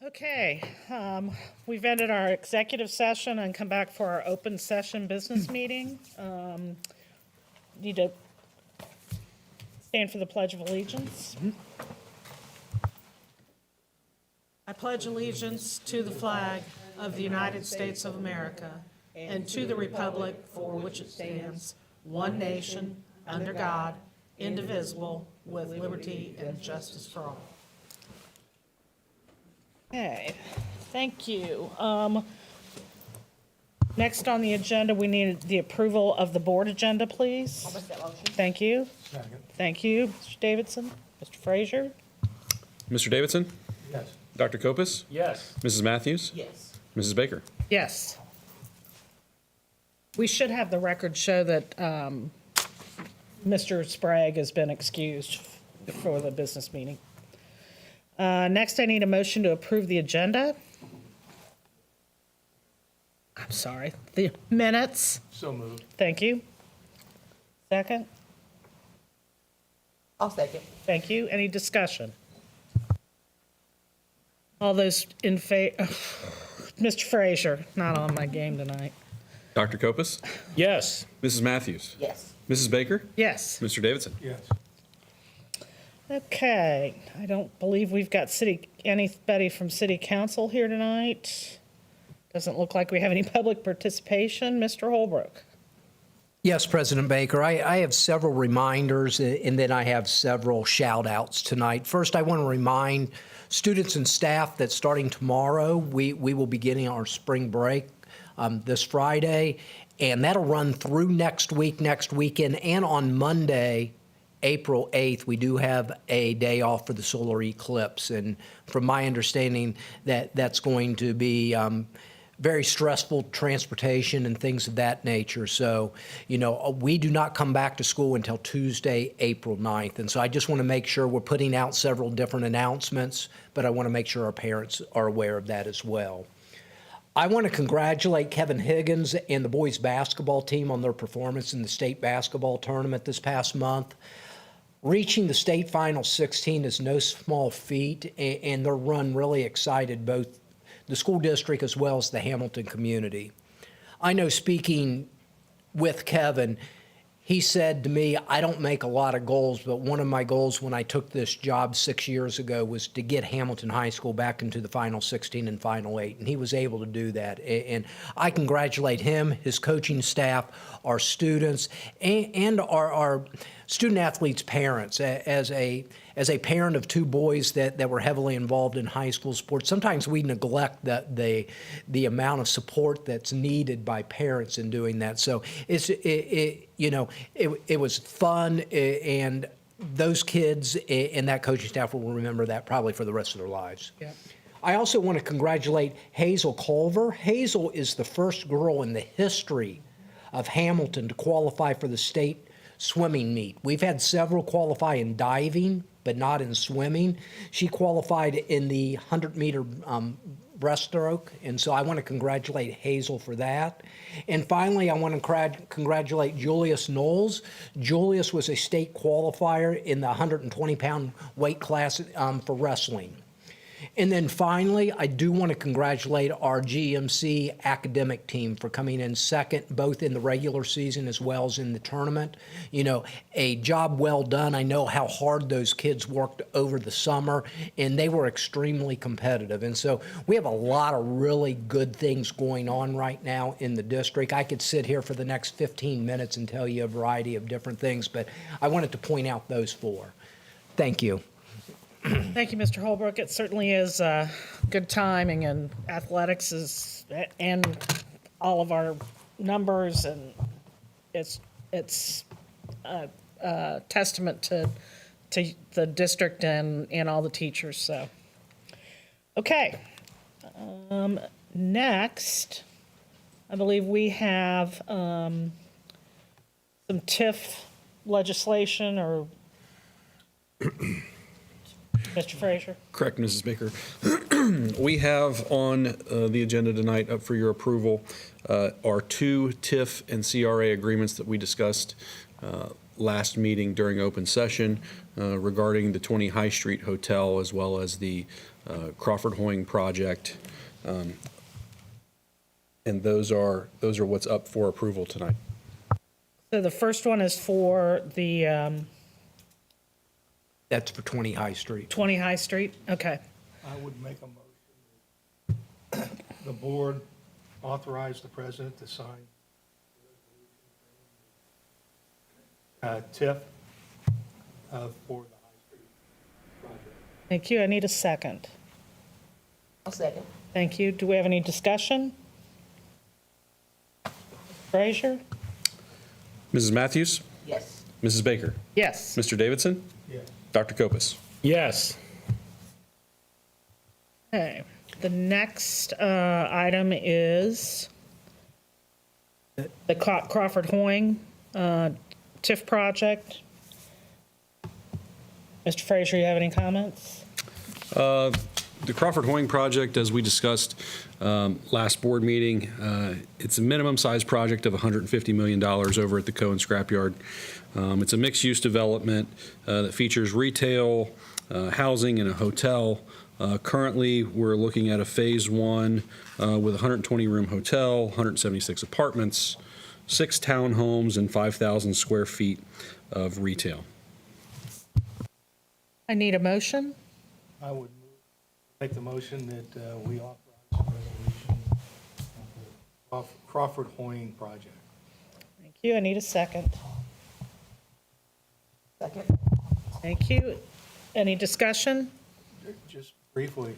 Okay, we've ended our executive session and come back for our open session business meeting. Need to stand for the Pledge of Allegiance. I pledge allegiance to the flag of the United States of America and to the republic for which it stands, one nation, under God, indivisible, with liberty and justice for all. Okay, thank you. Next on the agenda, we need the approval of the board agenda, please. I'll make that motion. Thank you. Second. Thank you, Mr. Davidson. Mr. Frazier? Mr. Davidson? Yes. Dr. Kopis? Yes. Mrs. Matthews? Yes. Mrs. Baker? Yes. We should have the record show that Mr. Sprague has been excused for the business meeting. Next, I need a motion to approve the agenda. I'm sorry, the minutes. So moved. Thank you. Second? I'll second. Thank you. Any discussion? All those in favor, Mr. Frazier, not on my game tonight. Dr. Kopis? Yes. Mrs. Matthews? Yes. Mrs. Baker? Yes. Mr. Davidson? Yes. Okay, I don't believe we've got anybody from city council here tonight. Doesn't look like we have any public participation. Mr. Holbrook. Yes, President Baker. I have several reminders, and then I have several shout-outs tonight. First, I want to remind students and staff that starting tomorrow, we will be getting our spring break this Friday, and that'll run through next weekend, and on Monday, April 8th, we do have a day off for the solar eclipse. And from my understanding, that's going to be very stressful transportation and things of that nature. So, we do not come back to school until Tuesday, April 9th. And so I just want to make sure we're putting out several different announcements, but I want to make sure our parents are aware of that as well. I want to congratulate Kevin Higgins and the boys basketball team on their performance in the state basketball tournament this past month. Reaching the state final 16 is no small feat, and their run really excited both the school district as well as the Hamilton community. I know, speaking with Kevin, he said to me, I don't make a lot of goals, but one of my goals when I took this job 6 years ago was to get Hamilton High School back into the Final 16 and Final 8, and he was able to do that. And I congratulate him, his coaching staff, our students, and our student athletes' parents. As a parent of two boys that were heavily involved in high school sports, sometimes we neglect the amount of support that's needed by parents in doing that. So it was fun, and those kids and that coaching staff will remember that probably for the rest of their lives. Yeah. I also want to congratulate Hazel Culver. Hazel is the first girl in the history of Hamilton to qualify for the state swimming meet. We've had several qualify in diving, but not in swimming. She qualified in the 100-meter breaststroke, and so I want to congratulate Hazel for that. And finally, I want to congratulate Julius Knowles. Julius was a state qualifier in the 120-pound weight class for wrestling. And then finally, I do want to congratulate our GMC academic team for coming in second, both in the regular season as well as in the tournament. A job well done. I know how hard those kids worked over the summer, and they were extremely competitive. And so we have a lot of really good things going on right now in the district. I could sit here for the next 15 minutes and tell you a variety of different things, but I wanted to point out those four. Thank you. Thank you, Mr. Holbrook. It certainly is good timing, and athletics is, and all of our numbers, and it's a testament to the district and all the teachers. So, okay. Next, I believe we have some TIF legislation, or Mr. Frazier? Correct, Mrs. Baker. We have on the agenda tonight up for your approval our two TIF and CRA agreements that we discussed last meeting during open session regarding the 20 High Street Hotel as well as the Crawford Hoying project. And those are what's up for approval tonight. So the first one is for the That's for 20 High Street. 20 High Street? Okay. I would make a motion that the board authorize the president to sign TIF for the High Street project. Thank you. I need a second. I'll second. Thank you. Do we have any discussion? Frazier? Mrs. Matthews? Yes. Mrs. Baker? Yes. Mr. Davidson? Yes. Dr. Kopus? Yes. Okay. The next item is the Crawford Hoying TIF project. Mr. Frazier, you have any comments? The Crawford Hoying project, as we discussed last board meeting, it's a minimum size project of $150 million over at the Cohen Scrapyard. It's a mixed-use development that features retail, housing, and a hotel. Currently, we're looking at a phase one with a 120-room hotel, 176 apartments, 6 townhomes, and 5,000 square feet of retail. I need a motion. I would make the motion that we authorize the resolution of the Crawford Hoying project. Thank you. I need a second. Second. Thank you. Any discussion? Just briefly,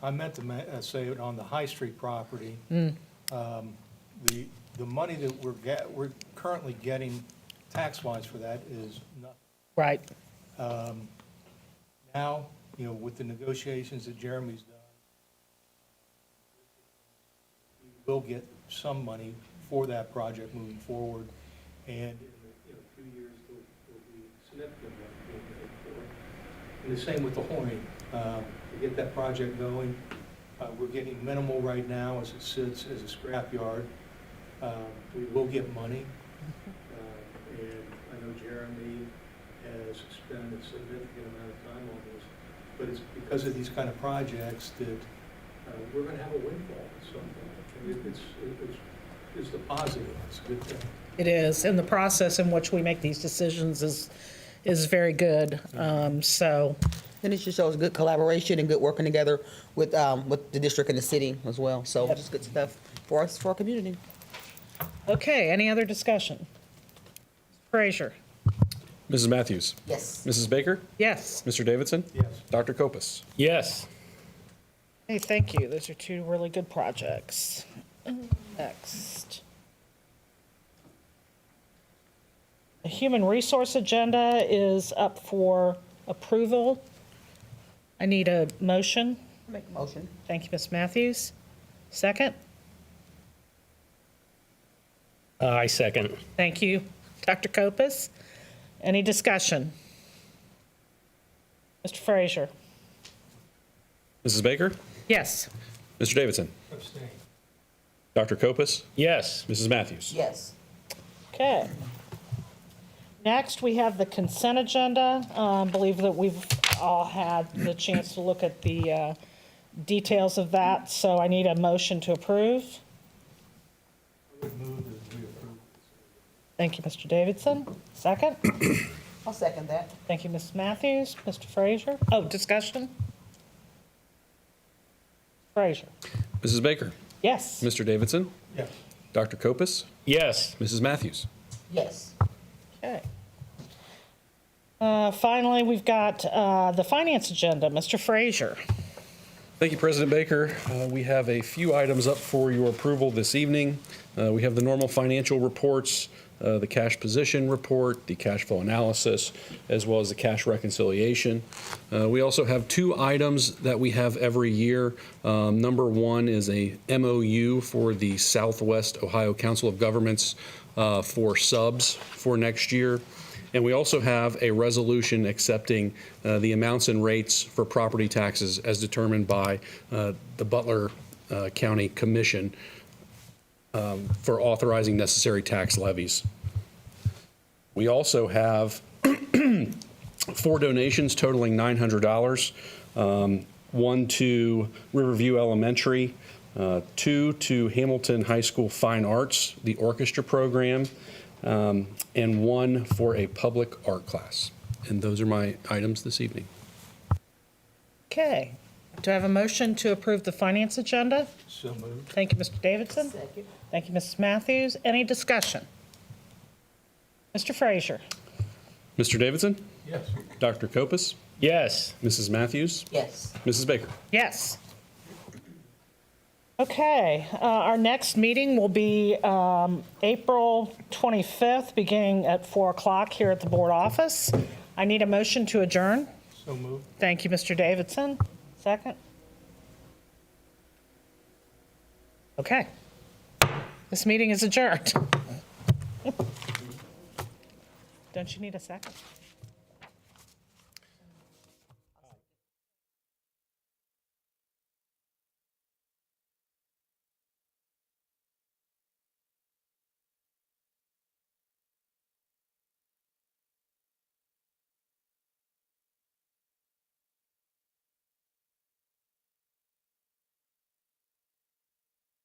I meant to say it on the High Street property. The money that we're currently getting tax-wise for that is nothing. Right. Now, you know, with the negotiations that Jeremy's done, we will get some money for that project moving forward, and in a few years, there'll be significant money we'll get for it. And the same with the Hoying. To get that project going, we're getting minimal right now as it sits as a scrapyard. We will get money, and I know Jeremy has spent a significant amount of time on this, but it's because of these kind of projects that we're going to have a windfall at some point. And it's the positive, it's a good thing. It is, and the process in which we make these decisions is very good. So, And it just shows good collaboration and good working together with the district and the city as well. So just good stuff for us, for our community. okay, any other discussion? Frazier? Mrs. Matthews? Yes. Mrs. Baker? Yes. Mr. Davidson? Yes. Dr. Kopus? Yes. Hey, thank you. Those are two really good projects. Next. The human resource agenda is up for approval. I need a motion. Make a motion. Thank you, Ms. Matthews. Second? I second. Thank you, Dr. Kopus. Any discussion? Mr. Frazier? Mrs. Baker? Yes. Mr. Davidson? Abstain. Dr. Kopus? Yes. Mrs. Matthews? Yes. Okay. Next, we have the consent agenda. Believe that we've all had the chance to look at the details of that, so I need a motion to approve. I would move that we approve. Thank you, Mr. Davidson. Second? I'll second that. Thank you, Ms. Matthews. Mr. Frazier? Oh, discussion? Frazier? Mrs. Baker? Yes. Mr. Davidson? Yes. Dr. Kopus? Yes. Mrs. Matthews? Yes. Okay. Finally, we've got the finance agenda. Mr. Frazier? Thank you, President Baker. We have a few items up for your approval this evening. We have the normal financial reports, the cash position report, the cash flow analysis, as well as the cash reconciliation. We also have 2 items that we have every year. Number 1 is a MOU for the Southwest Ohio Council of Governments for subs for next year. And we also have a resolution accepting the amounts and rates for property taxes as determined by the Butler County Commission for authorizing necessary tax levies. We also have 4 donations totaling $900. 1 to Riverview Elementary, 2 to Hamilton High School Fine Arts, the orchestra program, and 1 for a public art class. And those are my items this evening. Okay. Do I have a motion to approve the finance agenda? So moved. Thank you, Mr. Davidson. Second. Thank you, Mrs. Matthews. Any discussion? Mr. Frazier? Mr. Davidson? Yes. Dr. Kopus? Yes. Mrs. Matthews? Yes. Mrs. Baker? Yes. Okay, our next meeting will be April 25th, beginning at 4 o'clock here at the board office. I need a motion to adjourn. So moved. Thank you, Mr. Davidson. Second? Okay. This meeting is adjourned. Don't you need a second?